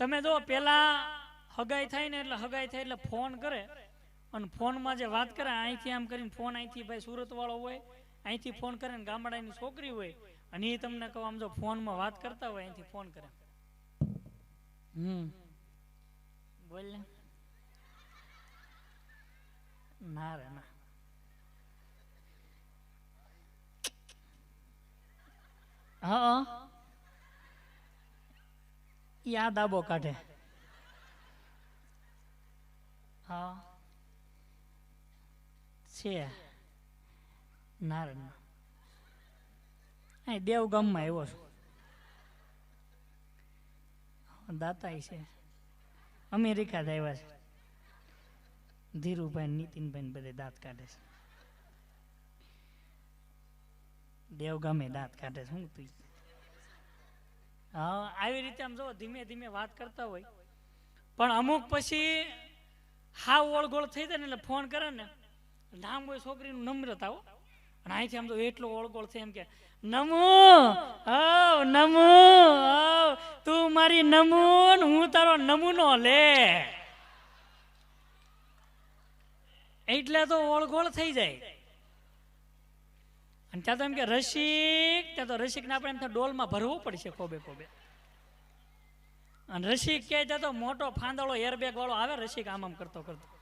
તમે જો પેલા હગાઈ થાય ને એટલે હગાઈ થાય એટલે ફોન કરે અને ફોનમાં જે વાત કરે અહીંથી આમ કરીને ફોન અહીંથી ભાઈ સુરત વાળો હોય અહીંથી ફોન કરે ને ગામડાની છોકરી હોય અને એ તમને કહો આમ જો ફોનમાં વાત કરતા હોય અહીંથી ફોન કરે બોલ ને ના રે ના હા યાદ આબો કાઢે હા છે ના રે ના અહીં દેવગામમાં આવ્યો છું દાતા છે અમેરિકા જ આવ્યા છે ધીરુભાઈ નીતિનભાઈ બધે દાંત કાઢે છે દેવગામે દાંત કાઢે છે હું તું હા આવી રીતે આમ જો ધીમે ધીમે વાત કરતા હોય પણ અમુક પછી હાવ ઓળગોળ થઈ જાય ને એટલે ફોન કરે ને નામ હોય છોકરીનું નમ્રતા હો અને અહીંથી આમ તો એટલો ઓળગોળ થાય એમ કે નમો નમો તું મારી નમો હું તારો નમૂનો લે એટલે તો ઓળગોળ થઈ જાય અને ત્યાં તો એમ કે રસિક ત્યાં તો રસિકને આપણે એમ ડોલમાં ભરવું પડશે ખોબે ખોબે અને રસિક કે ત્યાં તો મોટો ફાંદળો એરબેગ વાળો આવે રસિક આમ આમ કરતો કરતો